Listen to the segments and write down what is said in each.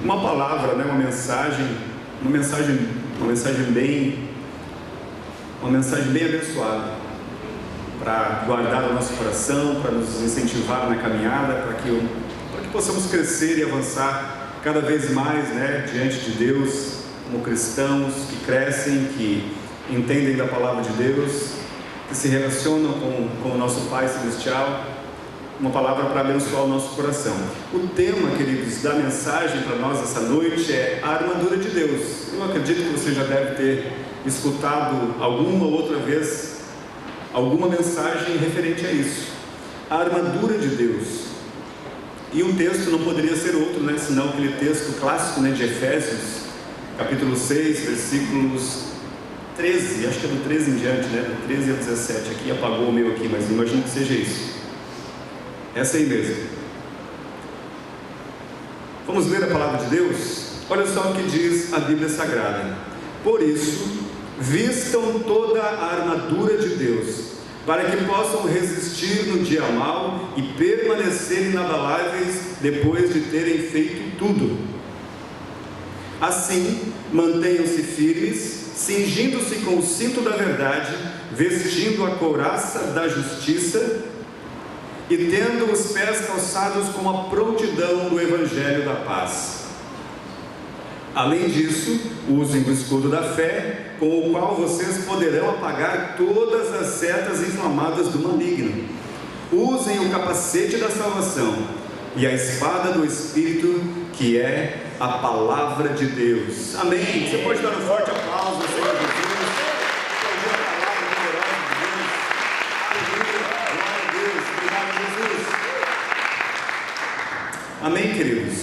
uma palavra, né, uma mensagem bem abençoada, para guardar o nosso coração, para nos incentivar na caminhada, para que possamos crescer e avançar cada vez mais, né, diante de Deus, como cristãos que crescem, que entendem da palavra de Deus, que se relacionam com o nosso Pai Celestial. Uma palavra para abençoar o nosso coração. O tema, queridos, da mensagem para nós essa noite é a armadura de Deus. Eu acredito que você já deve ter escutado alguma outra vez alguma mensagem referente a isso. A armadura de Deus. E o texto não poderia ser outro, né, senão aquele texto clássico, né, de Efésios, capítulo 6, versículos 13, acho que é do 13 em diante, né, do 13 ao 17. Aqui apagou o meu aqui, mas imagino que seja isso. Essa aí mesmo. Vamos ler a palavra de Deus? Olha só o que diz a Bíblia Sagrada. Por isso, vistam toda a armadura de Deus, para que possam resistir no dia mau e permanecer inabaláveis depois de terem feito tudo. Assim, mantenham-se firmes, cingindo-se com o cinto da verdade, vestindo a couraça da justiça e tendo os pés calçados com a prontidão do Evangelho da paz. Além disso, usem o escudo da fé, com o qual vocês poderão apagar todas as setas inflamadas do maligno. Usem o capacete da salvação e a espada do Espírito, que é a palavra de Deus. Amém. Você pode dar um forte aplauso ao Senhor Jesus. Amém, queridos?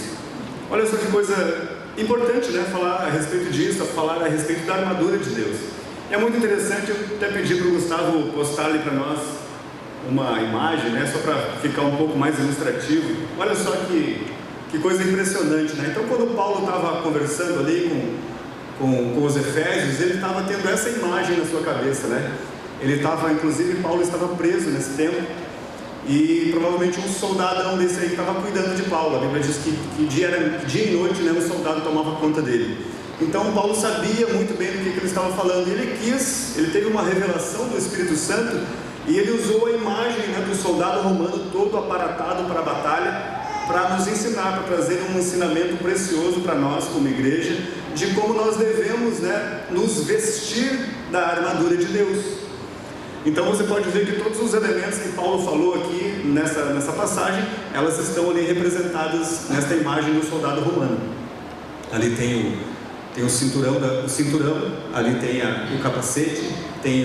Olha só que coisa importante, né? Falar a respeito disso, falar a respeito da armadura de Deus. É muito interessante, eu até pedi para o Gustavo postar ali para nós uma imagem, né? Só para ficar um pouco mais ilustrativo. Olha só que coisa impressionante, né? Então, quando Paulo estava conversando ali com os Efésios, ele estava tendo essa imagem na sua cabeça, né? Ele estava, inclusive, Paulo estava preso nesse tempo. E provavelmente um soldadão desse aí estava cuidando de Paulo. A Bíblia diz que dia e noite, né, um soldado tomava conta dele. Então Paulo sabia muito bem do que ele estava falando. Ele teve uma revelação do Espírito Santo e ele usou a imagem, né, do soldado romano todo aparatado para a batalha, para nos ensinar, para trazer um ensinamento precioso para nós como igreja, de como nós devemos, né, nos vestir da armadura de Deus. Então você pode ver que todos os elementos que Paulo falou aqui nessa passagem, elas estão ali representadas nesta imagem do soldado romano. Ali tem o cinturão, ali tem o capacete, tem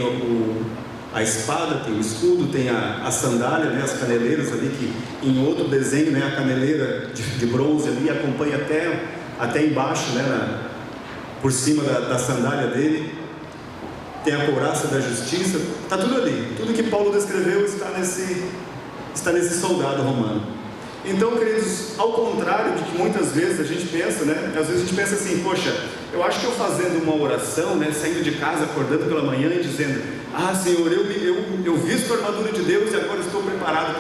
a espada, tem o escudo, tem a sandália, né, as caneleiras ali, que em outro desenho, né, a caneleira de bronze ali acompanha até embaixo, né, por cima da sandália dele. Tem a couraça da justiça, está tudo ali. Tudo que Paulo descreveu está nesse soldado romano. Então, queridos, ao contrário de que muitas vezes a gente pensa, né? Às vezes a gente pensa assim, poxa, eu acho que eu fazendo uma oração, né, saindo de casa, acordando pela manhã e dizendo: ah, Senhor, eu visto a armadura de Deus e agora estou preparado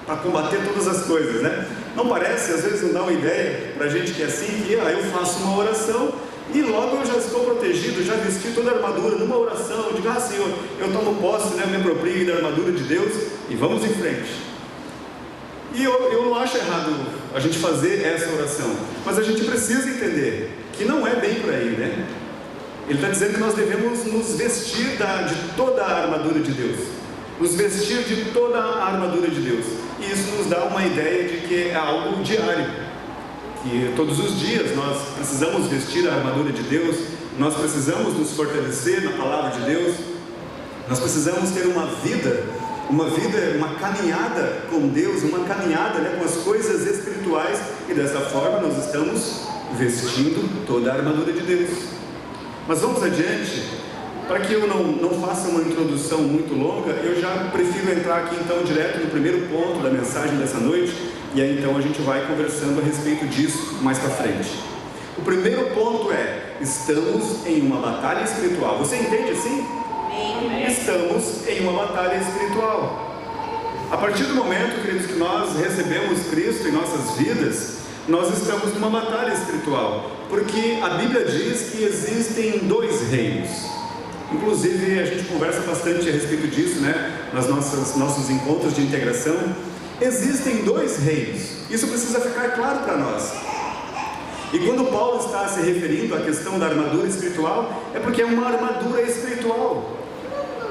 para combater todas as coisas, né? Não parece, às vezes não dá uma ideia para a gente que é assim, que eu faço uma oração e logo eu já estou protegido, já vesti toda a armadura numa oração. Eu digo: ah, Senhor, eu tomo posse, né, me aproprio da armadura de Deus e vamos em frente. E eu não acho errado a gente fazer essa oração, mas a gente precisa entender que não é bem por aí, né? Ele está dizendo que nós devemos nos vestir de toda a armadura de Deus, nos vestir de toda a armadura de Deus, e isso nos dá uma ideia de que é algo diário. Que todos os dias nós precisamos vestir a armadura de Deus, nós precisamos nos fortalecer na palavra de Deus, nós precisamos ter uma caminhada com Deus, uma caminhada, né, com as coisas espirituais, e dessa forma nós estamos vestindo toda a armadura de Deus. Mas vamos adiante. Para que eu não faça uma introdução muito longa, eu já prefiro entrar aqui então direto no primeiro ponto da mensagem dessa noite, e aí então a gente vai conversando a respeito disso mais para frente. O primeiro ponto é: estamos em uma batalha espiritual. Você entende assim? Amém. Estamos em uma batalha espiritual. A partir do momento, queridos, que nós recebemos Cristo em nossas vidas, nós estamos numa batalha espiritual, porque a Bíblia diz que existem dois reinos. Inclusive a gente conversa bastante a respeito disso, né? Nos nossos encontros de integração. Existem dois reinos, isso precisa ficar claro para nós. E quando Paulo está se referindo à questão da armadura espiritual, é porque é uma armadura espiritual,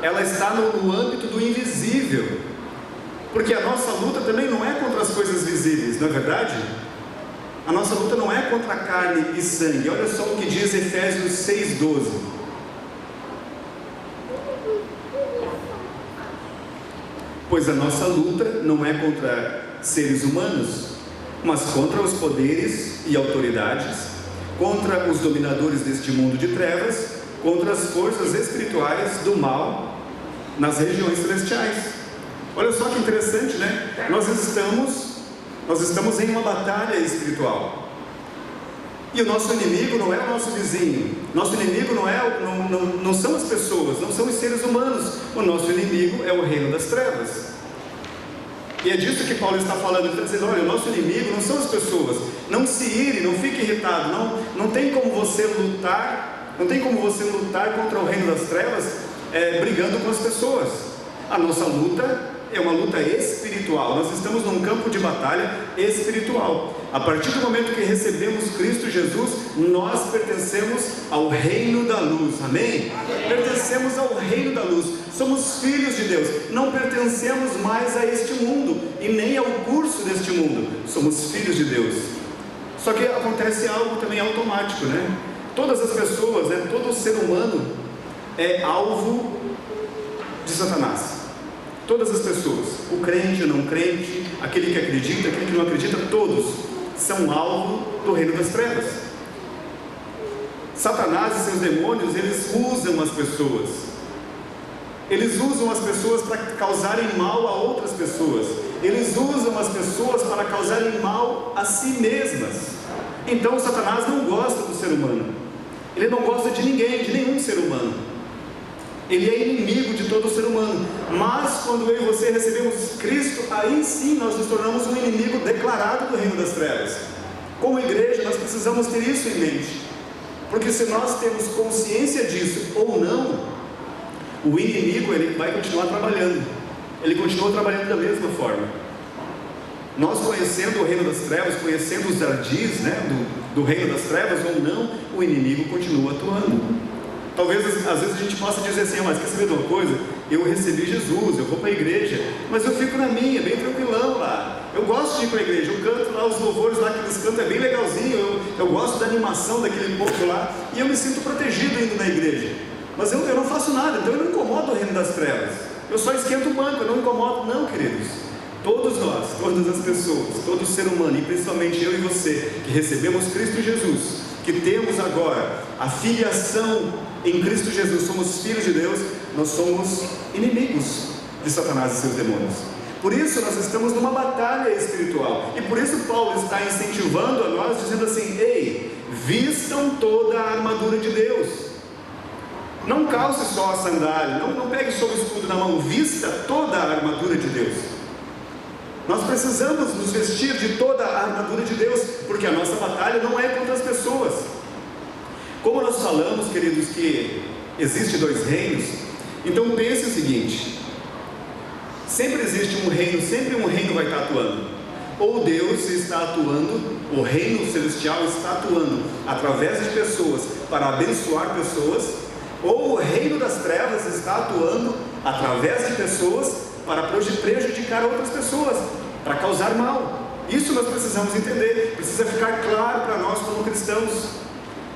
ela está no âmbito do invisível, porque a nossa luta também não é contra as coisas visíveis, não é verdade? A nossa luta não é contra carne e sangue. Olha só o que diz Efésios 6,12. Pois a nossa luta não é contra seres humanos, mas contra os poderes e autoridades, contra os dominadores deste mundo de trevas, contra as forças espirituais do mal nas regiões celestiais. Olha só que interessante, né? Nós estamos em uma batalha espiritual. E o nosso inimigo não é o nosso vizinho. Nosso inimigo não são as pessoas, não são os seres humanos. O nosso inimigo é o reino das trevas. E é disso que Paulo está falando. Ele está dizendo: olha, o nosso inimigo não são as pessoas. Não se ire, não fique irritado. Não tem como você lutar. Não tem como você lutar contra o reino das trevas brigando com as pessoas. A nossa luta é uma luta espiritual. Nós estamos num campo de batalha espiritual. A partir do momento que recebemos Cristo Jesus, nós pertencemos ao reino da luz. Amém? Pertencemos ao reino da luz. Somos filhos de Deus. Não pertencemos mais a este mundo e nem ao curso deste mundo. Somos filhos de Deus. Só que acontece algo também automático, né? Todas as pessoas, todo ser humano é alvo de Satanás. Todas as pessoas, o crente, o não crente, aquele que acredita, aquele que não acredita, todos são alvo do reino das trevas. Satanás e seus demônios, eles usam as pessoas. Eles usam as pessoas para causarem mal a outras pessoas. Eles usam as pessoas para causarem mal a si mesmas. Então Satanás não gosta do ser humano. Ele não gosta de ninguém, de nenhum ser humano. Ele é inimigo de todo ser humano. Mas quando eu e você recebemos Cristo, aí sim nós nos tornamos um inimigo declarado do reino das trevas. Como igreja, nós precisamos ter isso em mente, porque se nós temos consciência disso ou não, o inimigo ele vai continuar trabalhando. Ele continua trabalhando da mesma forma. Nós conhecendo o reino das trevas, conhecendo os ardis, do reino das trevas ou não, o inimigo continua atuando. Talvez às vezes a gente possa dizer assim: mas quer saber de uma coisa? Eu recebi Jesus, eu vou para a igreja, mas eu fico na minha, bem tranquilão lá. Eu gosto de ir para a igreja, eu canto lá os louvores lá que eles cantam, é bem legalzinho, eu gosto da animação daquele povo lá, e eu me sinto protegido indo na igreja. Mas eu não faço nada, então eu não incomodo o reino das trevas. Eu só esquento o banco, eu não incomodo. Não, queridos. Todos nós, todas as pessoas, todo ser humano, e principalmente eu e você, que recebemos Cristo Jesus, que temos agora a filiação em Cristo Jesus, somos filhos de Deus, nós somos inimigos de Satanás e seus demônios. Por isso nós estamos numa batalha espiritual, e por isso Paulo está incentivando a nós, dizendo assim: ei, vistam toda a armadura de Deus. Não calce só a sandália, não pegue só o escudo na mão, vista toda a armadura de Deus. Nós precisamos nos vestir de toda a armadura de Deus, porque a nossa batalha não é contra as pessoas. Como nós falamos, queridos, que existe dois reinos, então pense o seguinte: sempre existe um reino, sempre um reino vai estar atuando. Ou Deus está atuando, o reino celestial está atuando através de pessoas para abençoar pessoas, ou o reino das trevas está atuando através de pessoas para prejudicar outras pessoas, para causar mal. Isso nós precisamos entender, precisa ficar claro para nós como cristãos.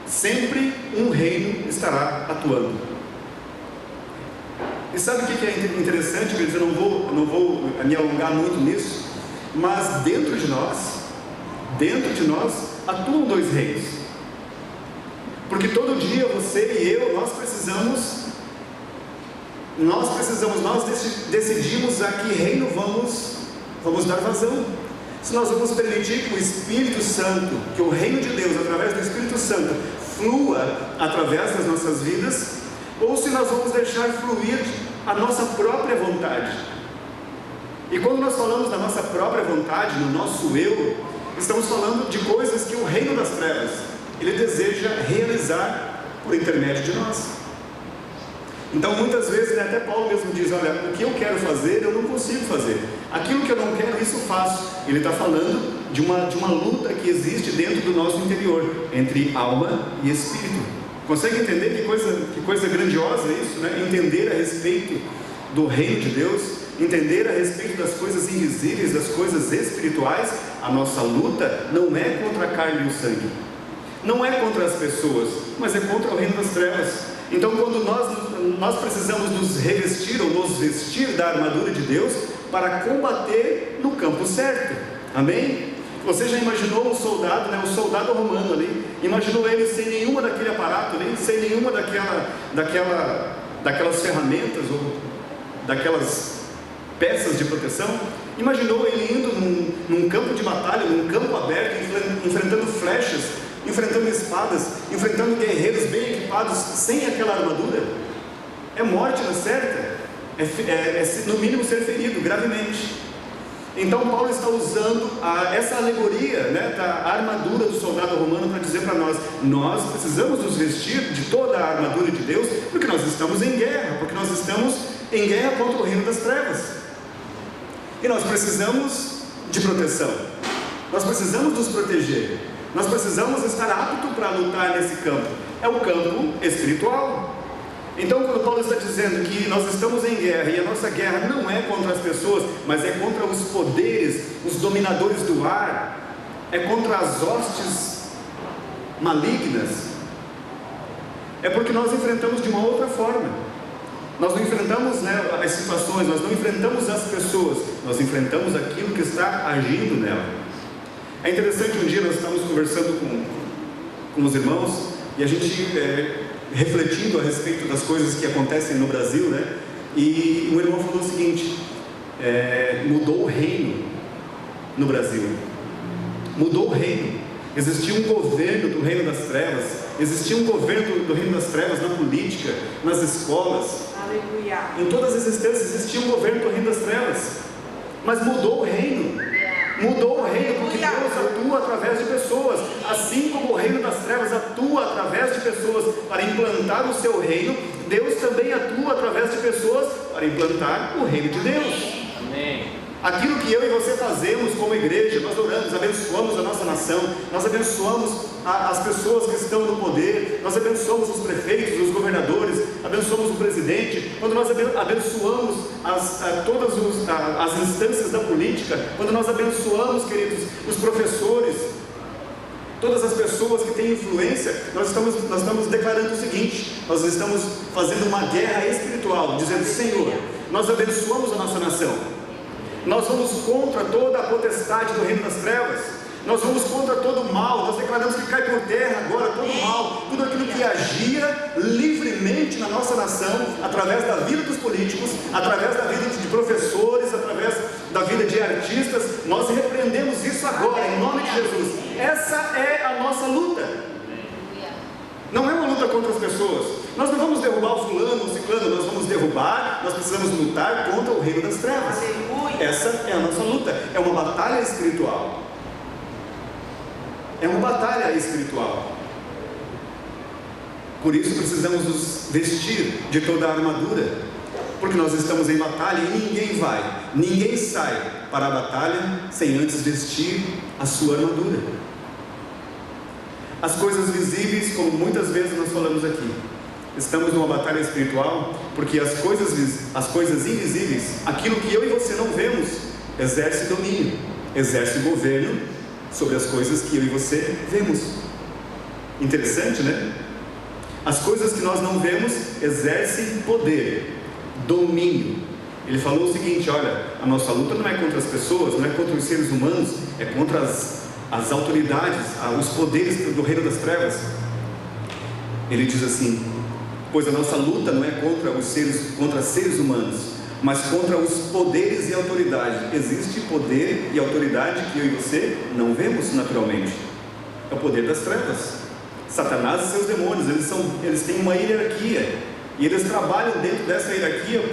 Sempre um reino estará atuando. E sabe o que é interessante? Eu não vou me alongar muito nisso, mas dentro de nós atuam dois reinos. Porque todo dia você e eu, nós decidimos a que reino vamos dar vazão. Se nós vamos permitir que o Espírito Santo, que o reino de Deus, através do Espírito Santo, flua através das nossas vidas, ou se nós vamos deixar fluir a nossa própria vontade. E quando nós falamos da nossa própria vontade, no nosso eu, estamos falando de coisas que o reino das trevas, ele deseja realizar por intermédio de nós. Então muitas vezes, até Paulo mesmo diz, olha, o que eu quero fazer, eu não consigo fazer. Aquilo que eu não quero, isso eu faço. Ele está falando de uma luta que existe dentro do nosso interior, entre alma e espírito. Consegue entender que coisa grandiosa é isso, né? Entender a respeito do reino de Deus, entender a respeito das coisas invisíveis, das coisas espirituais. A nossa luta não é contra a carne e o sangue, não é contra as pessoas, mas é contra o reino das trevas. Então quando nós precisamos nos revestir ou nos vestir da armadura de Deus para combater no campo certo, amém? Você já imaginou um soldado, né, o soldado romano ali, imaginou ele sem nenhuma daquele aparato ali, sem nenhuma daquelas ferramentas ou daquelas peças de proteção? Imaginou ele indo num campo de batalha, num campo aberto, enfrentando flechas, enfrentando espadas, enfrentando guerreiros bem equipados, sem aquela armadura? É morte na certa, é no mínimo ser ferido gravemente. Então Paulo está usando essa alegoria, né, da armadura do soldado romano para dizer para nós precisamos nos vestir de toda a armadura de Deus, porque nós estamos em guerra, porque nós estamos em guerra contra o reino das trevas, e nós precisamos de proteção, nós precisamos nos proteger, nós precisamos estar aptos para lutar nesse campo, é o campo espiritual. Então quando Paulo está dizendo que nós estamos em guerra, e a nossa guerra não é contra as pessoas, mas é contra os poderes, os dominadores do ar, é contra as hostes malignas, é porque nós enfrentamos de uma outra forma. Nós não enfrentamos, né, as situações, nós não enfrentamos as pessoas, nós enfrentamos aquilo que está agindo nela. É interessante, um dia nós estávamos conversando com os irmãos, e a gente refletindo a respeito das coisas que acontecem no Brasil, né? E um irmão falou o seguinte: mudou o reino no Brasil, mudou o reino. Existia um governo do reino das trevas, existia um governo do reino das trevas na política, nas escolas. Aleluia. Em todas as instâncias existia um governo do reino das trevas, mas mudou o reino. Mudou o reino porque Deus atua através de pessoas, assim como o reino das trevas atua através de pessoas para implantar o seu reino. Deus também atua através de pessoas para implantar o reino de Deus. Amém. Aquilo que eu e você fazemos como igreja, nós oramos, abençoamos a nossa nação, nós abençoamos as pessoas que estão no poder, nós abençoamos os prefeitos, os governadores, abençoamos o presidente, quando nós abençoamos todas as instâncias da política, quando nós abençoamos, queridos, os professores, todas as pessoas que têm influência, nós estamos declarando o seguinte: nós estamos fazendo uma guerra espiritual, dizendo: Senhor, nós abençoamos a nossa nação, nós vamos contra toda a potestade do reino das trevas, nós vamos contra todo o mal, nós declaramos que cai por terra agora todo o mal, tudo aquilo que agia livremente na nossa nação, através da vida dos políticos, através da vida de professores, através da vida de artistas. Nós repreendemos isso agora, em nome de Jesus. Essa é a nossa luta. Não é uma luta contra as pessoas. Nós não vamos derrubar o fulano, o ciclano, nós vamos derrubar, nós precisamos lutar contra o reino das trevas. Essa é a nossa luta, é uma batalha espiritual. É uma batalha espiritual. Por isso precisamos nos vestir de toda a armadura, porque nós estamos em batalha e ninguém sai para a batalha sem antes vestir a sua armadura. As coisas visíveis, como muitas vezes nós falamos aqui, estamos numa batalha espiritual, porque as coisas invisíveis, aquilo que eu e você não vemos, exerce domínio, exerce governo sobre as coisas que eu e você vemos. Interessante, né? As coisas que nós não vemos exercem poder, domínio. Ele falou o seguinte: olha, a nossa luta não é contra as pessoas, não é contra os seres humanos, é contra as autoridades, os poderes do reino das trevas. Ele diz assim: pois a nossa luta não é contra seres humanos, mas contra os poderes e autoridades. Existe poder e autoridade que eu e você não vemos naturalmente. É o poder das trevas. Satanás e seus demônios, eles têm uma hierarquia, e eles trabalham dentro dessa hierarquia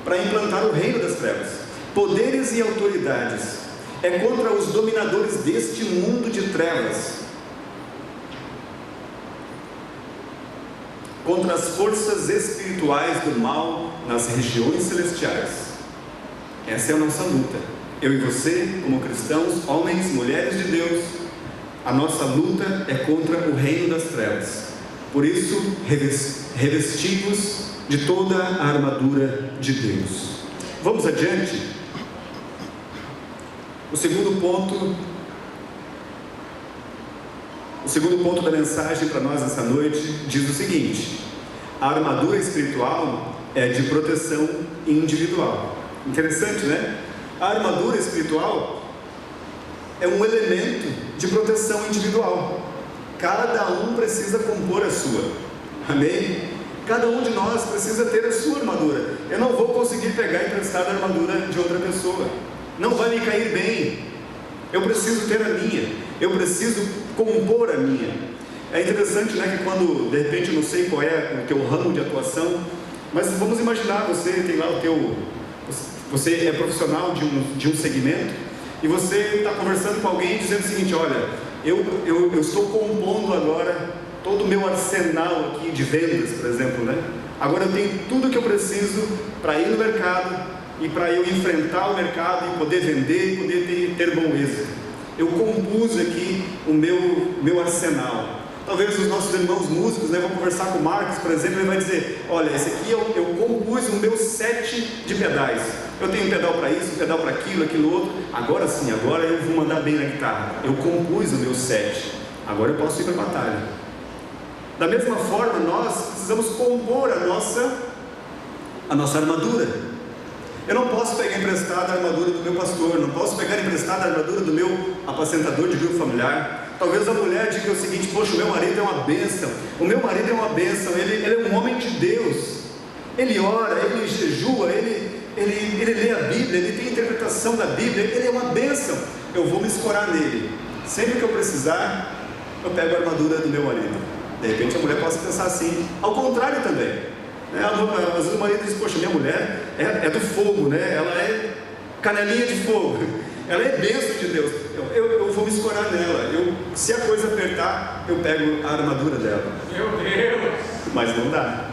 para implantar o reino das trevas. Poderes e autoridades. é contra os dominadores deste mundo de trevas, contra as forças espirituais do mal nas regiões celestiais. Essa é a nossa luta. Eu e você, como cristãos, homens, mulheres de Deus, a nossa luta é contra o reino das trevas. Por isso, revestimos de toda a armadura de Deus. Vamos adiante? O segundo ponto da mensagem para nós essa noite diz o seguinte: a armadura espiritual é de proteção individual. Interessante, né? A armadura espiritual é um elemento de proteção individual. Cada um precisa compor a sua. Amém? Cada um de nós precisa ter a sua armadura. Eu não vou conseguir pegar emprestada a armadura de outra pessoa. Não vai me cair bem. Eu preciso ter a minha. Eu preciso compor a minha. É interessante, né, que quando, de repente, eu não sei qual é o teu ramo de atuação, mas vamos imaginar, você tem lá você é profissional de um segmento, e você está conversando com alguém dizendo o seguinte: olha, eu estou compondo agora todo o meu arsenal aqui de vendas, por exemplo, né? Agora eu tenho tudo o que eu preciso para ir no mercado e para eu enfrentar o mercado e poder vender e poder ter bom êxito. Eu compus aqui o meu arsenal. Talvez os nossos irmãos músicos, né, vão conversar com o Marcos, por exemplo, ele vai dizer: olha, esse aqui eu compus o meu set de pedais. Eu tenho um pedal para isso, um pedal para aquilo outro. Agora sim, agora eu vou mandar bem na guitarra. Eu compus o meu set. Agora eu posso ir para a batalha. Da mesma forma, nós precisamos compor a nossa armadura. Eu não posso pegar emprestada a armadura do meu pastor, não posso pegar emprestada a armadura do meu apacentador de grupo familiar. Talvez a mulher diga o seguinte: poxa, o meu marido é uma bênção, ele é um homem de Deus, ele ora, ele jejua, ele lê a Bíblia, ele tem interpretação da Bíblia, ele é uma bênção. Eu vou me escorar nele. Sempre que eu precisar, eu pego a armadura do meu marido. De repente a mulher possa pensar assim. Ao contrário também, às vezes o marido diz: poxa, minha mulher é do fogo, né? Ela é canelinha de fogo, ela é bênção de Deus. Eu vou me escorar nela. Se a coisa apertar, eu pego a armadura dela. Meu Deus! Mas não dá.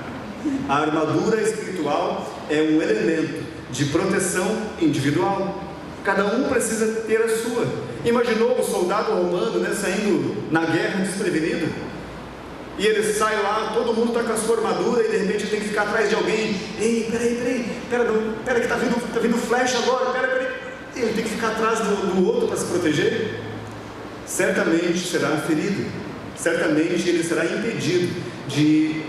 A armadura espiritual é um elemento de proteção individual. Cada um precisa ter a sua. Imaginou o soldado romano, né, saindo na guerra desprevenido? E ele sai lá, todo mundo está com a sua armadura, e de repente tem que ficar atrás de alguém. Ei, pera que está vindo flecha agora, pera. Ele tem que ficar atrás do outro para se proteger. Certamente será ferido, certamente ele será impedido de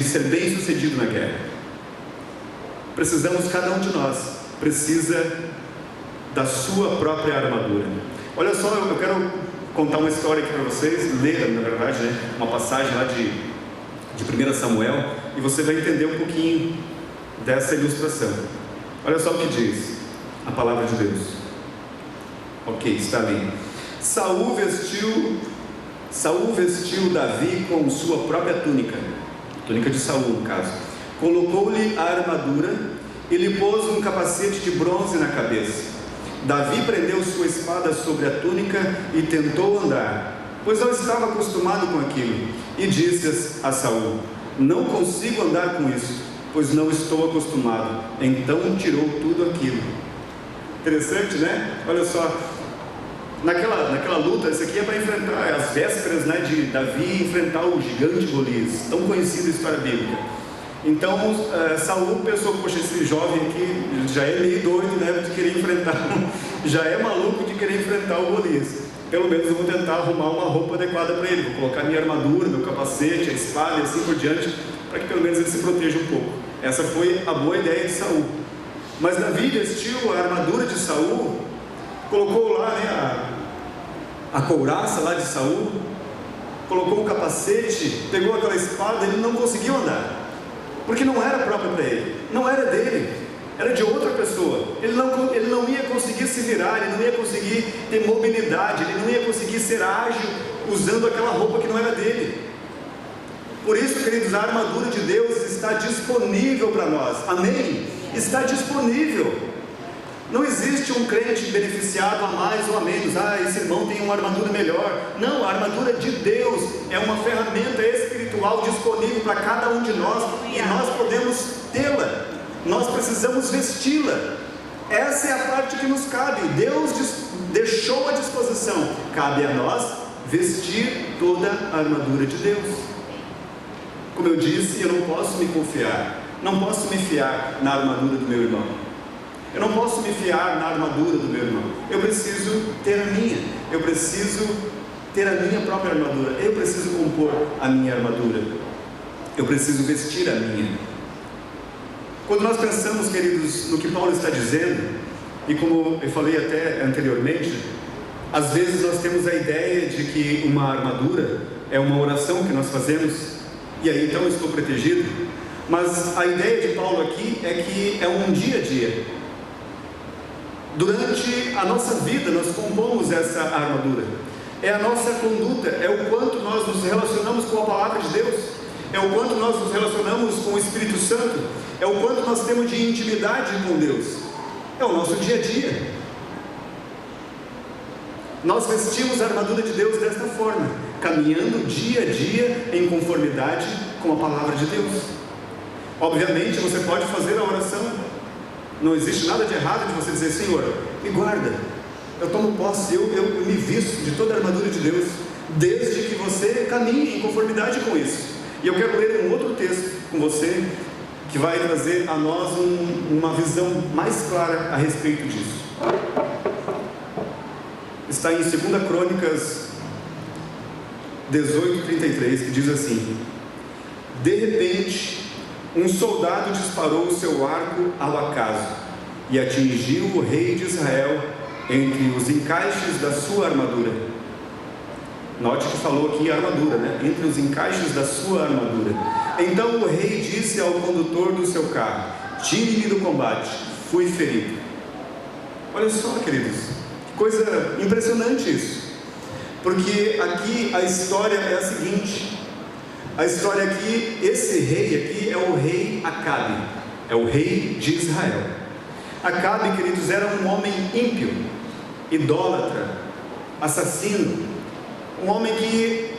ser bem sucedido na guerra. Cada um de nós precisa da sua própria armadura. Olha só, eu quero contar uma história aqui para vocês, ler, na verdade, né, uma passagem lá de 1 Samuel, e você vai entender um pouquinho dessa ilustração. Olha só o que diz a palavra de Deus. Ok, está ali. Saul vestiu Davi com sua própria túnica de Saul, no caso. Colocou-lhe a armadura e lhe pôs um capacete de bronze na cabeça. Davi prendeu sua espada sobre a túnica e tentou andar, pois não estava acostumado com aquilo, e disse a Saul: não consigo andar com isso, pois não estou acostumado. Então tirou tudo aquilo. Interessante, né? Olha só, naquela luta, isso aqui é para enfrentar as vésperas, né, de Davi enfrentar o gigante Golias, tão conhecido na história bíblica. Então Saul pensou: poxa, esse jovem aqui já é meio doido, né, de querer enfrentar, já é maluco de querer enfrentar o Golias. Pelo menos eu vou tentar arrumar uma roupa adequada para ele, vou colocar minha armadura, meu capacete, a espada e assim por diante, para que pelo menos ele se proteja um pouco. Essa foi a boa ideia de Saul. Mas Davi vestiu a armadura de Saul, colocou lá, né, a couraça lá de Saul, colocou o capacete, pegou aquela espada. Ele não conseguiu andar, porque não era próprio para ele, não era dele, era de outra pessoa. Ele não ia conseguir se virar, ele não ia conseguir ter mobilidade, ele não ia conseguir ser ágil usando aquela roupa que não era dele. Por isso, queridos, a armadura de Deus está disponível para nós. Amém? Está disponível. Não existe um crente beneficiado a mais ou a menos. Esse irmão tem uma armadura melhor. Não, a armadura de Deus é uma ferramenta espiritual disponível para cada um de nós, e nós podemos tê-la. Nós precisamos vesti-la. Essa é a parte que nos cabe. Deus deixou à disposição. Cabe a nós vestir toda a armadura de Deus. Como eu disse, eu não posso me confiar, não posso me fiar na armadura do meu irmão. Eu não posso me fiar na armadura do meu irmão. Eu preciso ter a minha. Eu preciso ter a minha própria armadura. Eu preciso compor a minha armadura. Eu preciso vestir a minha. Quando nós pensamos, queridos, no que Paulo está dizendo, e como eu falei até anteriormente, às vezes nós temos a ideia de que uma armadura é uma oração que nós fazemos, e aí então eu estou protegido. Mas a ideia de Paulo aqui é que é um dia a dia. Durante a nossa vida nós compomos essa armadura. É a nossa conduta, é o quanto nós nos relacionamos com a palavra de Deus, é o quanto nós nos relacionamos com o Espírito Santo, é o quanto nós temos de intimidade com Deus. É o nosso dia a dia. Nós vestimos a armadura de Deus desta forma, caminhando dia a dia em conformidade com a palavra de Deus. Obviamente você pode fazer a oração. Não existe nada de errado de você dizer: Senhor, me guarda, eu tomo posse, eu me visto de toda a armadura de Deus, desde que você caminhe em conformidade com isso. E eu quero ler um outro texto com você, que vai trazer a nós uma visão mais clara a respeito disso. Está em 2 Crônicas 18:33, que diz assim: de repente, um soldado disparou o seu arco ao acaso e atingiu o rei de Israel entre os encaixes da sua armadura. Note que falou aqui armadura, né? Entre os encaixes da sua armadura. Então o rei disse ao condutor do seu carro: tire-me do combate, fui ferido. Olha só, queridos, que coisa impressionante isso. Porque aqui a história é a seguinte. A história aqui, esse rei aqui é o rei Acabe, é o rei de Israel. Acabe, queridos, era um homem ímpio, idólatra, assassino, um homem que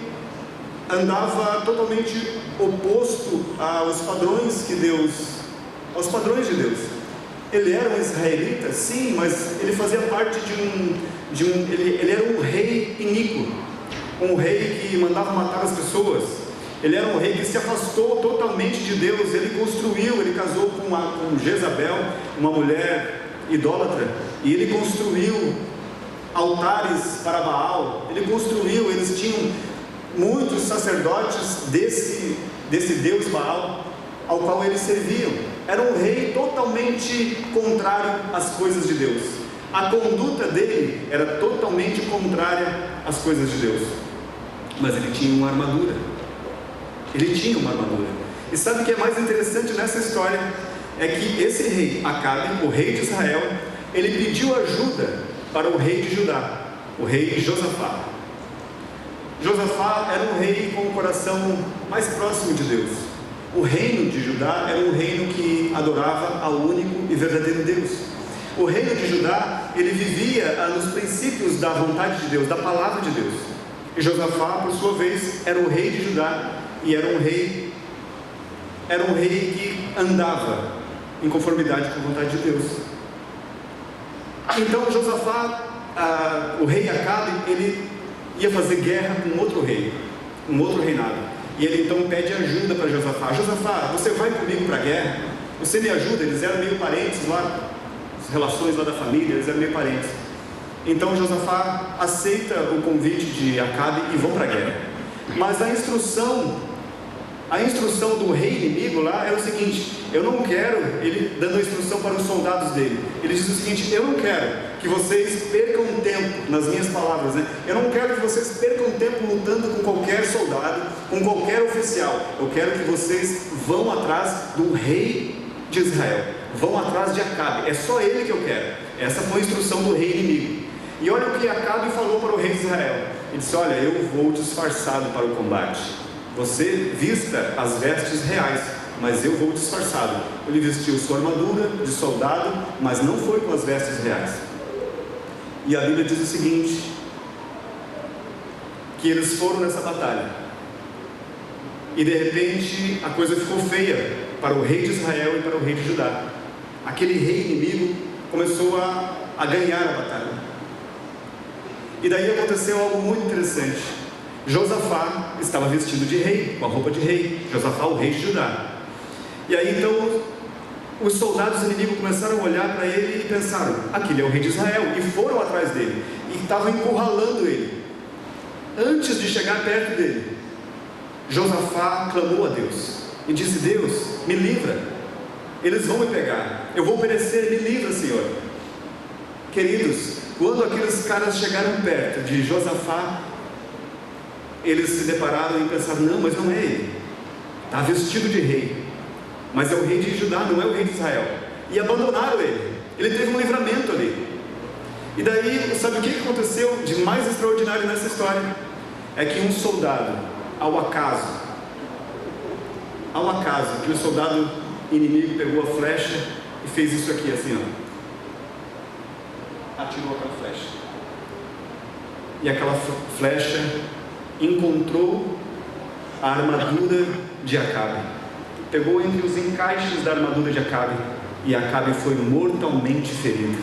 andava totalmente oposto aos padrões de Deus. Ele era um israelita, sim, mas ele fazia parte ele era um rei iníquo, um rei que mandava matar as pessoas. Ele era um rei que se afastou totalmente de Deus. Ele casou com Jezabel, uma mulher idólatra, e ele construiu altares para Baal. Eles tinham muitos sacerdotes desse Deus Baal, ao qual eles serviam. Era um rei totalmente contrário às coisas de Deus. A conduta dele era totalmente contrária às coisas de Deus. Mas ele tinha uma armadura. E sabe o que é mais interessante nessa história? É que esse rei, Acabe, o rei de Israel, ele pediu ajuda para o rei de Judá, o rei Josafá. Josafá era um rei com o coração mais próximo de Deus. O reino de Judá era um reino que adorava ao único e verdadeiro Deus. O reino de Judá, ele vivia nos princípios da vontade de Deus, da palavra de Deus. E Josafá, por sua vez, era o rei de Judá, e era um rei que andava em conformidade com a vontade de Deus. Então Josafá, o rei Acabe, ele ia fazer guerra com outro rei, um outro reinado, e ele então pede ajuda para Josafá: Josafá, você vai comigo para a guerra? Você me ajuda? Eles eram meio parentes lá, as relações lá da família, eles eram meio parentes. Então Josafá aceita o convite de Acabe e vão para a guerra. Mas a instrução do rei inimigo lá é o seguinte: eu não quero, ele dando a instrução para os soldados dele, ele diz o seguinte: eu não quero que vocês percam tempo, nas minhas palavras, né? Eu não quero que vocês percam tempo lutando com qualquer soldado, com qualquer oficial. Eu quero que vocês vão atrás do rei de Israel, vão atrás de Acabe. É só ele que eu quero. Essa foi a instrução do rei inimigo. E olha o que Acabe falou para o rei de Israel. Ele disse: olha, eu vou disfarçado para o combate. Você vista as vestes reais, mas eu vou disfarçado. Ele vestiu sua armadura de soldado, mas não foi com as vestes reais. E a Bíblia diz o seguinte, que eles foram nessa batalha, e de repente a coisa ficou feia para o rei de Israel e para o rei de Judá. Aquele rei inimigo começou a ganhar a batalha. E daí aconteceu algo muito interessante. Josafá estava vestido de rei, com a roupa de rei. Josafá, o rei de Judá. E aí então os soldados inimigos começaram a olhar para ele e pensaram, aquele é o rei de Israel, e foram atrás dele, e estavam encurralando ele. Antes de chegar perto dele, Josafá clamou a Deus e disse, Deus, me livra, eles vão me pegar, eu vou perecer, me livra, Senhor. Queridos, quando aqueles caras chegaram perto de Josafá, eles se depararam e pensaram, não, mas não é ele, está vestido de rei, mas é o rei de Judá, não é o rei de Israel. E abandonaram ele. Ele teve um livramento ali. E daí, sabe o que aconteceu de mais extraordinário nessa história? É que um soldado, ao acaso, que o soldado inimigo pegou a flecha e fez isso aqui assim, ó. Atirou aquela flecha. E aquela flecha encontrou a armadura de Acabe. Pegou entre os encaixes da armadura de Acabe, e Acabe foi mortalmente ferido.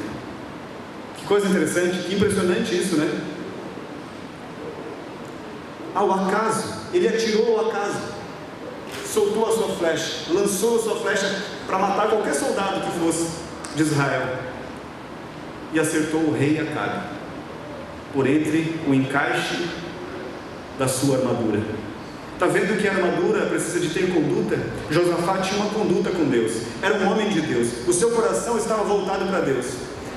Que coisa interessante, que impressionante isso, né? Ao acaso, ele atirou ao acaso, soltou a sua flecha, lançou a sua flecha para matar qualquer soldado que fosse de Israel, e acertou o rei Acabe por entre o encaixe da sua armadura. Está vendo que a armadura precisa de ter conduta? Josafá tinha uma conduta com Deus, era um homem de Deus, o seu coração estava voltado para Deus.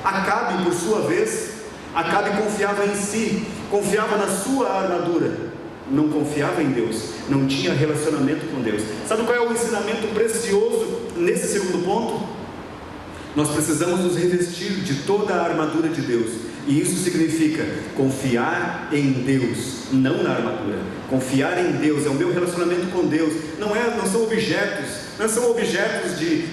Acabe, por sua vez, Acabe confiava em si, confiava na sua armadura, não confiava em Deus, não tinha relacionamento com Deus. Sabe qual é o ensinamento precioso nesse segundo ponto? Nós precisamos nos revestir de toda a armadura de Deus, e isso significa confiar em Deus, não na armadura. Confiar em Deus é o meu relacionamento com Deus, não são objetos,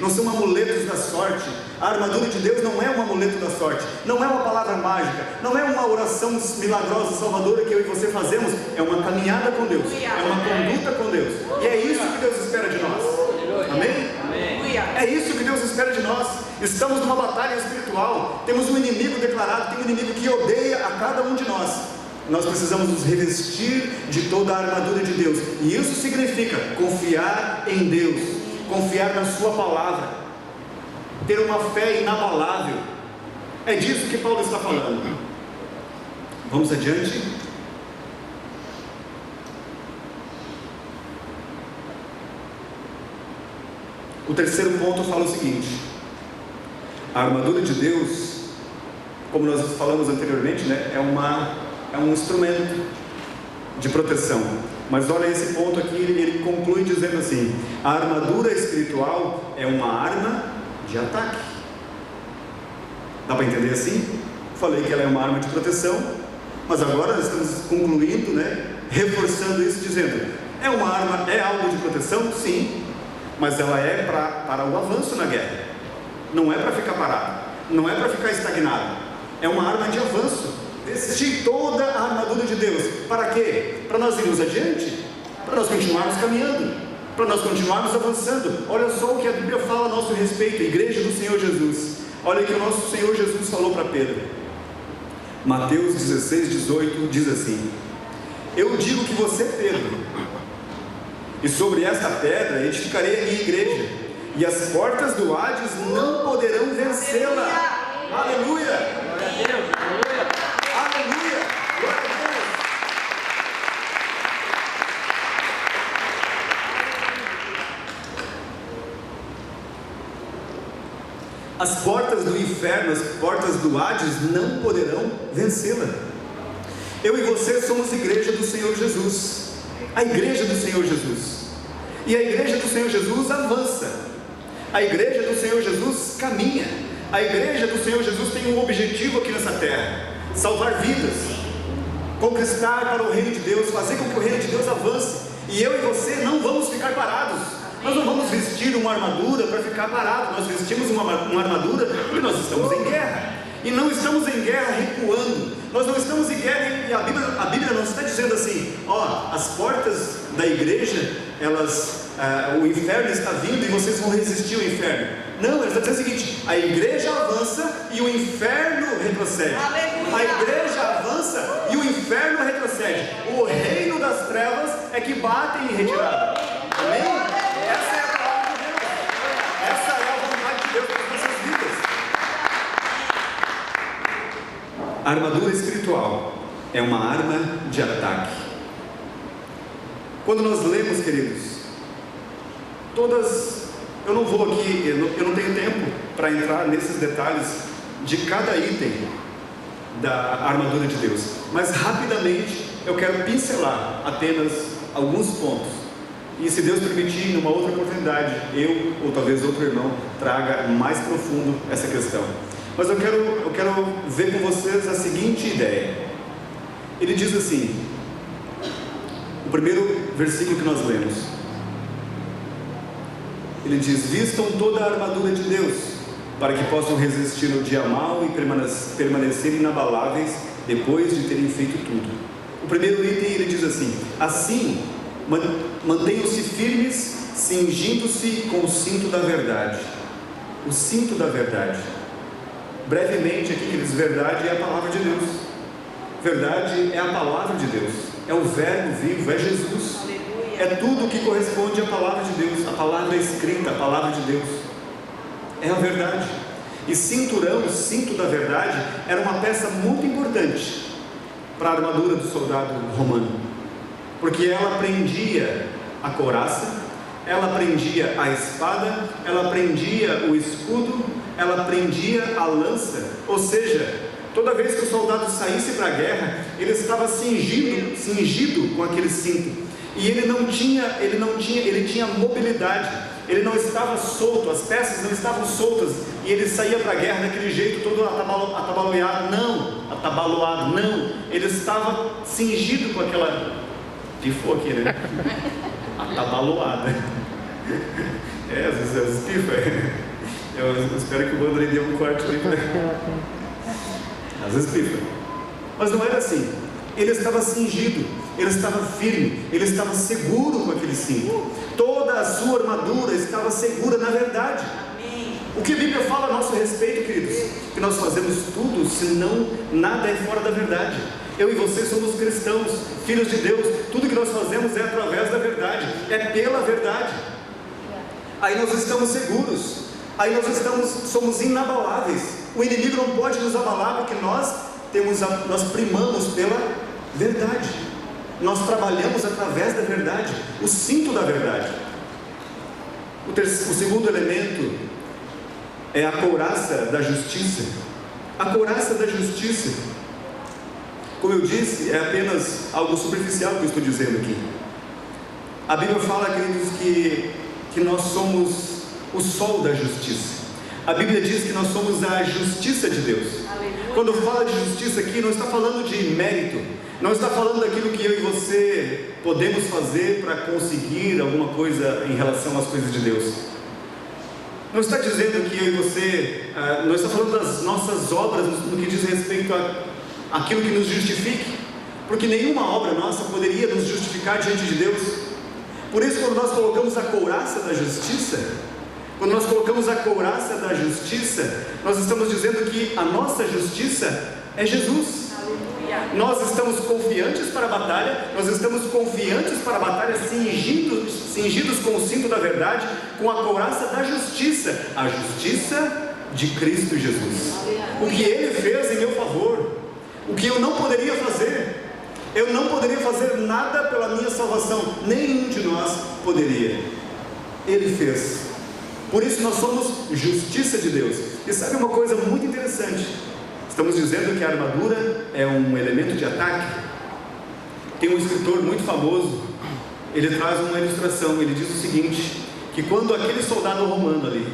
não são amuletos da sorte. A armadura de Deus não é um amuleto da sorte, não é uma palavra mágica, não é uma oração milagrosa, salvadora que eu e você fazemos, é uma caminhada com Deus, é uma conduta com Deus, e é isso que Deus espera de nós. Amém? É isso que Deus espera de nós. Estamos numa batalha espiritual, temos um inimigo declarado, tem um inimigo que odeia a cada um de nós. Nós precisamos nos revestir de toda a armadura de Deus, e isso significa confiar em Deus, confiar na sua palavra, ter uma fé inabalável. É disso que Paulo está falando. Vamos adiante. O terceiro ponto fala o seguinte: a armadura de Deus, como nós falamos anteriormente, né, é um instrumento de proteção. Mas olha esse ponto aqui, ele conclui dizendo assim: a armadura espiritual é uma arma de ataque. Dá para entender assim? Falei que ela é uma arma de proteção, mas agora nós estamos concluindo, né, reforçando isso, dizendo: é uma arma, é algo de proteção? Sim, mas ela é para o avanço na guerra, não é para ficar parado, não é para ficar estagnado, é uma arma de avanço. Vestir toda a armadura de Deus, para quê? Para nós irmos adiante, para nós continuarmos caminhando, para nós continuarmos avançando. Olha só o que a Bíblia fala a nosso respeito, a igreja do Senhor Jesus. Olha o que o nosso Senhor Jesus falou para Pedro. Mateus 16:18 diz assim: eu digo que você, Pedro, e sobre esta pedra edificarei a minha igreja, e as portas do Hades não poderão vencê-la. Aleluia! Glória a Deus! Aleluia! Aleluia! Glória a Deus! As portas do inferno, as portas do Hades não poderão vencê-la. Eu e você somos igreja do Senhor Jesus, a igreja do Senhor Jesus, e a igreja do Senhor Jesus avança, a igreja do Senhor Jesus caminha, a igreja do Senhor Jesus tem um objetivo aqui nessa terra: salvar vidas, conquistar para o reino de Deus, fazer com que o reino de Deus avance, e eu e você não vamos ficar parados. Nós não vamos vestir uma armadura para ficar parado. Nós vestimos uma armadura porque nós estamos em guerra. E não estamos em guerra recuando. Nós não estamos em guerra, e a Bíblia não está dizendo assim: ó, as portas da igreja, o inferno está vindo e vocês vão resistir ao inferno. Não, ela está dizendo o seguinte: a igreja avança e o inferno retrocede. A igreja avança e o inferno retrocede. O reino das trevas é que bate em retirada. Amém? Essa é a palavra de Deus. Essa é a vontade de Deus para as nossas vidas. A armadura espiritual é uma arma de ataque. Quando nós lemos, queridos, eu não vou aqui, eu não tenho tempo para entrar nesses detalhes de cada item da armadura de Deus, mas rapidamente eu quero pincelar apenas alguns pontos, e se Deus permitir, numa outra oportunidade, eu ou talvez outro irmão traga mais profundo essa questão. Mas eu quero ver com vocês a seguinte ideia. Ele diz assim, o primeiro versículo que nós lemos, ele diz: vistam toda a armadura de Deus, para que possam resistir ao dia mau e permanecer inabaláveis depois de terem feito tudo. O primeiro item, ele diz assim, mantenham-se firmes, cingindo-se com o cinto da verdade. O cinto da verdade. Brevemente aqui, queridos, verdade é a palavra de Deus. Verdade é a palavra de Deus, é o verbo vivo, é Jesus. É tudo que corresponde à palavra de Deus, a palavra escrita, a palavra de Deus. É a verdade. E cinturão, o cinto da verdade, era uma peça muito importante para a armadura do soldado romano, porque ela prendia a couraça, ela prendia a espada, ela prendia o escudo, ela prendia a lança. Ou seja, toda vez que o soldado saísse para a guerra, ele estava cingido com aquele cinto. E ele tinha mobilidade, ele não estava solto, as peças não estavam soltas, e ele saía para a guerra daquele jeito todo atabalhoado, não, ele estava cingido com aquela, pifou aqui, né? Atabalhoada. Às vezes pifa. Eu espero que o André dê um corte ali, às vezes pifa, mas não era assim. Ele estava cingido, ele estava firme, ele estava seguro com aquele cinto. Toda a sua armadura estava segura na verdade. O que a Bíblia fala a nosso respeito, queridos? Que nós fazemos tudo, senão nada é fora da verdade. Eu e você somos cristãos, filhos de Deus. Tudo que nós fazemos é através da verdade, é pela verdade. Aí nós estamos seguros, aí somos inabaláveis. O inimigo não pode nos abalar, porque nós primamos pela verdade, nós trabalhamos através da verdade, o cinto da verdade. O segundo elemento é a couraça da justiça. A couraça da justiça, como eu disse, é apenas algo superficial que eu estou dizendo aqui. A Bíblia fala, queridos, que nós somos o sol da justiça. A Bíblia diz que nós somos a justiça de Deus. Quando fala de justiça aqui, não está falando de mérito, não está falando daquilo que eu e você podemos fazer para conseguir alguma coisa em relação às coisas de Deus. Não está dizendo que eu e você, não está falando das nossas obras no que diz respeito àquilo que nos justifique, porque nenhuma obra nossa poderia nos justificar diante de Deus. Por isso, quando nós colocamos a couraça da justiça, nós estamos dizendo que a nossa justiça é Jesus. Nós estamos confiantes para a batalha, cingidos com o cinto da verdade, com a couraça da justiça, a justiça de Cristo Jesus. O que Ele fez em meu favor, o que eu não poderia fazer. Eu não poderia fazer nada pela minha salvação, nenhum de nós poderia. Ele fez. Por isso nós somos justiça de Deus. E sabe uma coisa muito interessante? Estamos dizendo que a armadura é um elemento de ataque. Tem um escritor muito famoso, ele traz uma ilustração. Ele diz o seguinte, que quando aquele soldado romano ali,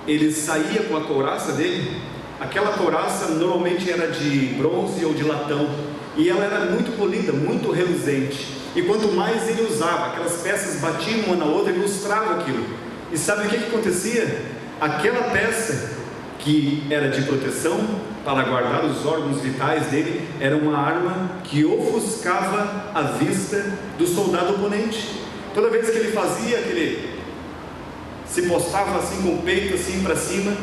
ele saía com a couraça dele, aquela couraça normalmente era de bronze ou de latão, e ela era muito polida, muito reluzente. E quanto mais ele usava, aquelas peças batiam uma na outra e ilustravam aquilo. E sabe o que acontecia? Aquela peça que era de proteção para guardar os órgãos vitais dele, era uma arma que ofuscava a vista do soldado oponente. Toda vez que ele fazia aquele, se postava assim com o peito assim para cima,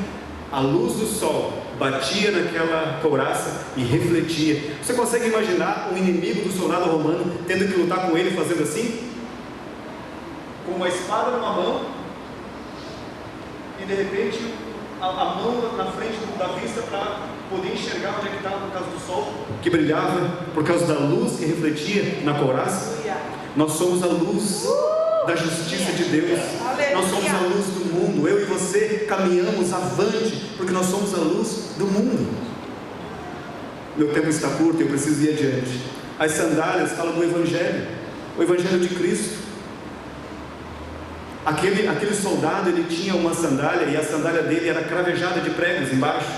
a luz do sol batia naquela couraça e refletia. Você consegue imaginar o inimigo do soldado romano tendo que lutar com ele fazendo assim? Com uma espada numa mão e de repente a mão na frente da vista para poder enxergar onde é que estava por causa do sol que brilhava, por causa da luz que refletia na couraça. Nós somos a luz da justiça de Deus. Nós somos a luz do mundo. Eu e você caminhamos avante, porque nós somos a luz do mundo. Meu tempo está curto, eu preciso ir adiante. As sandálias falam do Evangelho, o Evangelho de Cristo. Aquele soldado, ele tinha uma sandália, e a sandália dele era cravejada de pregos embaixo,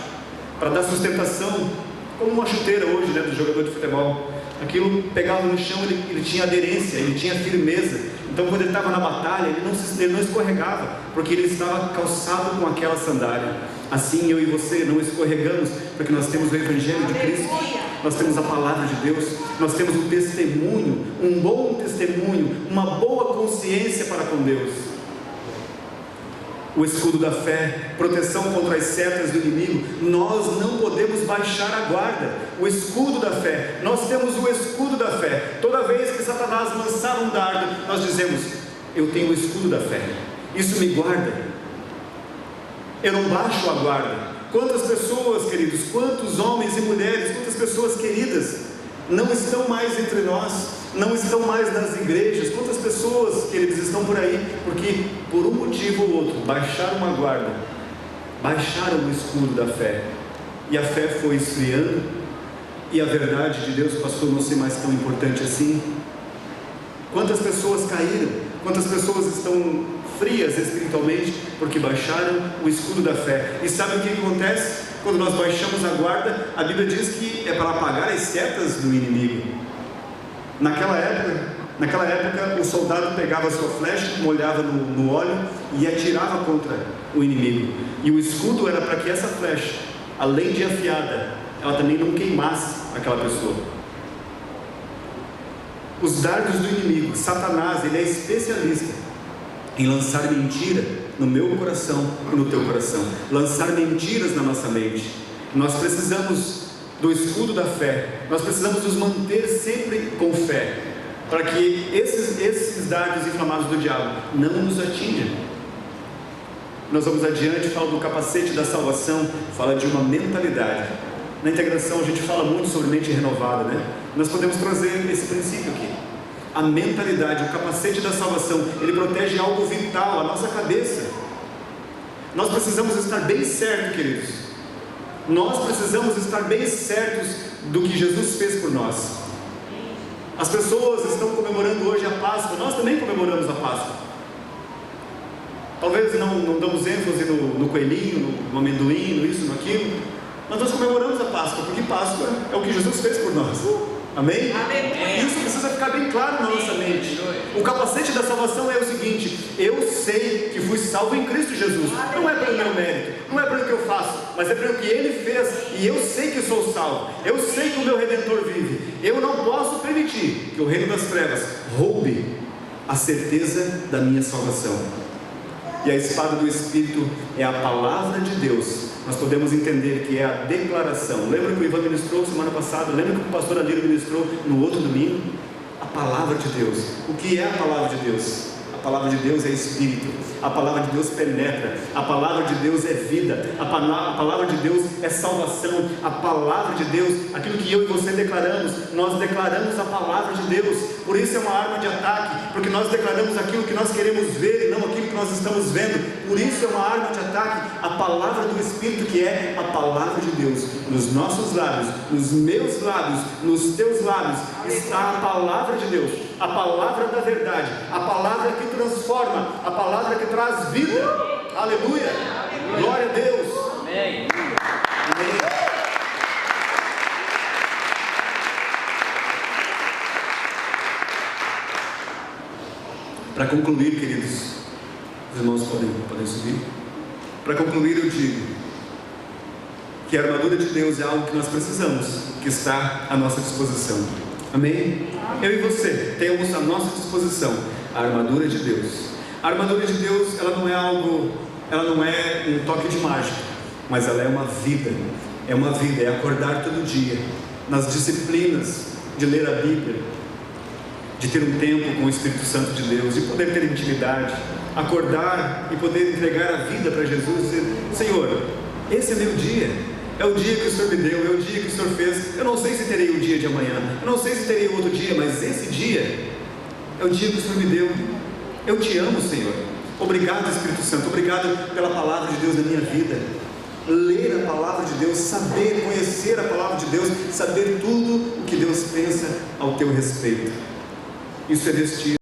para dar sustentação, como uma chuteira hoje, né, do jogador de futebol. Aquilo pegava no chão, ele tinha aderência, ele tinha firmeza. Então quando ele estava na batalha, ele não escorregava, porque ele estava calçado com aquela sandália. Assim eu e você não escorregamos, porque nós temos o Evangelho de Cristo, nós temos a palavra de Deus, nós temos um testemunho, um bom testemunho, uma boa consciência para com Deus. O escudo da fé, proteção contra as setas do inimigo. Nós não podemos baixar a guarda. O escudo da fé, nós temos o escudo da fé. Toda vez que Satanás lançar um dardo, nós dizemos: eu tenho o escudo da fé, isso me guarda, eu não baixo a guarda. Quantas pessoas, queridos, quantos homens e mulheres, quantas pessoas queridas não estão mais entre nós, não estão mais nas igrejas. Quantas pessoas, queridos, estão por aí porque por um motivo ou outro baixaram uma guarda, baixaram o escudo da fé, e a fé foi esfriando, e a verdade de Deus passou a não ser mais tão importante assim. Quantas pessoas caíram, quantas pessoas estão frias espiritualmente porque baixaram o escudo da fé. E sabe o que acontece? Quando nós baixamos a guarda, a Bíblia diz que é para apagar as setas do inimigo. Naquela época, o soldado pegava a sua flecha, molhava no óleo e atirava contra o inimigo. E o escudo era para que essa flecha, além de afiada, ela também não queimasse aquela pessoa. Os dardos do inimigo, Satanás, ele é especialista em lançar mentira no meu coração e no teu coração, lançar mentiras na nossa mente. Nós precisamos do escudo da fé, nós precisamos nos manter sempre com fé, para que esses dardos inflamados do diabo não nos atinjam. Nós vamos adiante, fala do capacete da salvação, fala de uma mentalidade. Na integração a gente fala muito sobre mente renovada, né? Nós podemos trazer esse princípio aqui. A mentalidade, o capacete da salvação, ele protege algo vital, a nossa cabeça. Nós precisamos estar bem certos, queridos. Nós precisamos estar bem certos do que Jesus fez por nós. As pessoas estão comemorando hoje a Páscoa, nós também comemoramos a Páscoa. Talvez não damos ênfase no coelhinho, no amendoim, no isso, no aquilo, mas nós comemoramos a Páscoa, porque Páscoa é o que Jesus fez por nós. Amém? Amém. Isso precisa ficar bem claro na nossa mente. O capacete da salvação é o seguinte: eu sei que fui salvo em Cristo Jesus. Não é pelo meu mérito, não é pelo que eu faço, mas é pelo que Ele fez. E eu sei que sou salvo, eu sei que o meu Redentor vive. Eu não posso permitir que o reino das trevas roube a certeza da minha salvação. E a espada do Espírito é a palavra de Deus. Nós podemos entender que é a declaração. Lembra que o Ivan ministrou semana passada? Lembra que o pastor Alírio ministrou no outro domingo? A palavra de Deus. O que é a palavra de Deus? A palavra de Deus é Espírito. A palavra de Deus penetra. A palavra de Deus é vida. A palavra de Deus é salvação. A palavra de Deus, aquilo que eu e você declaramos, nós declaramos a palavra de Deus. Por isso é uma arma de ataque, porque nós declaramos aquilo que nós queremos ver e não aquilo que nós estamos vendo. Por isso é uma arma de ataque, a palavra do Espírito, que é a palavra de Deus. Nos nossos lábios, nos meus lábios, nos teus lábios, está a palavra de Deus, a palavra da verdade, a palavra que transforma, a palavra que traz vida. Aleluia! Glória a Deus! Amém! Amém! Para concluir, queridos, os irmãos podem subir. Para concluir, eu digo que a armadura de Deus é algo que nós precisamos, que está à nossa disposição. Amém? Eu e você temos à nossa disposição a armadura de Deus. A armadura de Deus, ela não é um toque de mágica, mas ela é uma vida. É uma vida, é acordar todo dia nas disciplinas de ler a Bíblia, de ter um tempo com o Espírito Santo de Deus, de poder ter intimidade, acordar e poder entregar a vida para Jesus e dizer: Senhor, esse é meu dia, é o dia que o Senhor me deu, é o dia que o Senhor fez. Eu não sei se terei o dia de amanhã, eu não sei se terei outro dia, mas esse dia é o dia que o Senhor me deu. Eu te amo, Senhor. Obrigado, Espírito Santo, obrigado pela palavra de Deus na minha vida. Ler a palavra de Deus, saber, conhecer a palavra de Deus, saber tudo o que Deus pensa ao teu respeito. Isso é vestir